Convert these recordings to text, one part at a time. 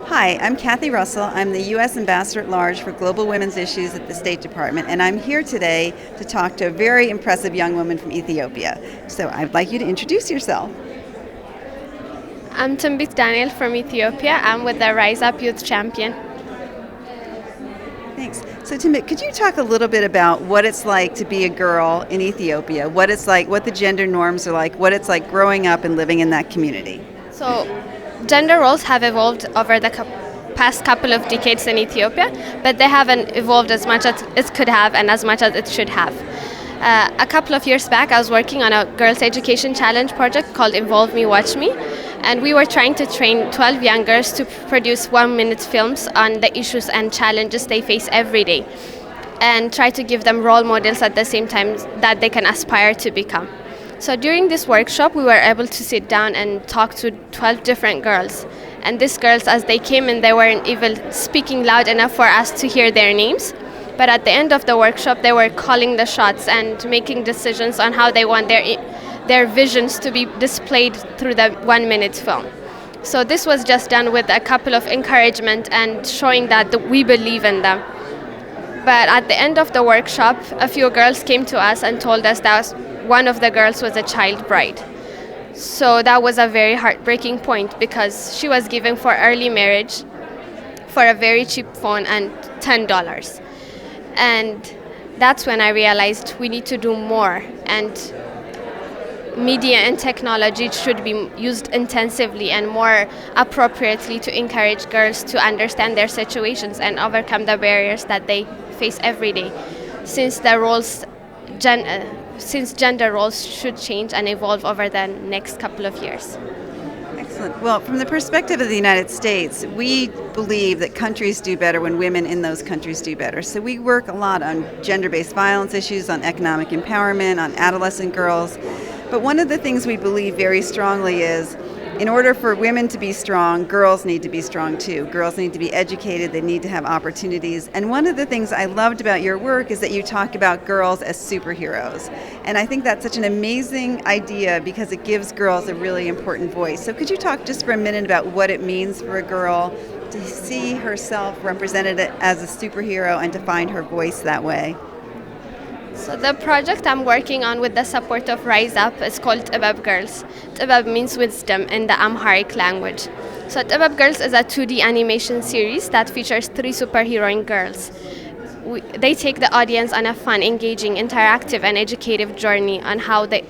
Hi, I'm Kathy Russell. I'm the U.S. Ambassador at Large for Global Women's Issues at the State Department, and I'm here today to talk to a very impressive young woman from Ethiopia. So I'd like you to introduce yourself. I'm Tinbit Daniel from Ethiopia. I'm with the Rise Up Youth Champion. Thanks. So Tinbit, could you talk a little bit about what it's like to be a girl in Ethiopia, what it's like, what the gender norms are like, what it's like growing up and living in that community? So, gender roles have evolved over the past couple of decades in Ethiopia, but they haven't evolved as much as it could have and as much as it should have. A couple of years back, I was working on a girls' education challenge project called Involve Me, Watch Me, and we were trying to train 12 young girls to produce 1-minute films on the issues and challenges they face every day, and try to give them role models at the same time that they can aspire to become. So during this workshop, we were able to sit down and talk to 12 different girls. And these girls, as they came in, they weren't even speaking loud enough for us to hear their names. But at the end of the workshop, they were calling the shots and making decisions on how they want their visions to be displayed through the 1-minute film. So this was just done with a couple of encouragement and showing that we believe in them. But at the end of the workshop, a few girls came to us and told us that one of the girls was a child bride. So that was a very heartbreaking point because she was given for early marriage for a very cheap phone and $10. And that's when I realized we need to do more, and media and technology should be used intensively and more appropriately to encourage girls to understand their situations and overcome the barriers that they face every day, since since gender roles should change and evolve over the next couple of years. Excellent. Well, from the perspective of the United States, we believe that countries do better when women in those countries do better. So we work a lot on gender-based violence issues, on economic empowerment, on adolescent girls. But one of the things we believe very strongly is, in order for women to be strong, girls need to be strong too. Girls need to be educated, they need to have opportunities. And one of the things I loved about your work is that you talk about girls as superheroes. And I think that's such an amazing idea because it gives girls a really important voice. So could you talk just for a minute about what it means for a girl to see herself represented as a superhero and to find her voice that way? So the project I'm working on with the support of Rise Up is called Tibab Girls. Tibab means wisdom in the Amharic language. So Tibab Girls is a 2D animation series that features 3 superheroine girls. They take the audience on a fun, engaging, interactive, and educative journey on how they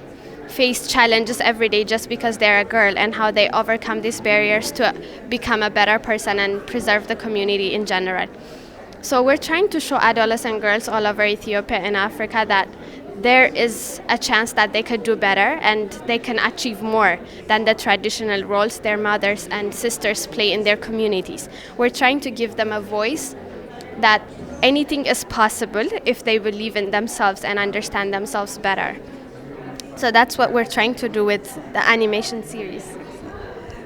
face challenges every day just because they're a girl, and how they overcome these barriers to become a better person and preserve the community in general. So we're trying to show adolescent girls all over Ethiopia and Africa that there is a chance that they could do better and they can achieve more than the traditional roles their mothers and sisters play in their communities. We're trying to give them a voice that anything is possible if they believe in themselves and understand themselves better. So that's what we're trying to do with the animation series.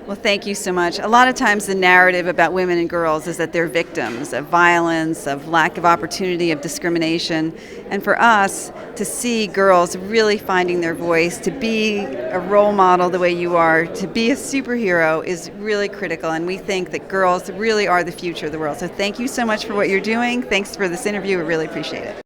Well, thank you so much. A lot of times the narrative about women and girls is that they're victims of violence, of lack of opportunity, of discrimination. And for us to see girls really finding their voice, to be a role model the way you are, to be a superhero is really critical. And we think that girls really are the future of the world. So thank you so much for what you're doing. Thanks for this interview. We really appreciate it.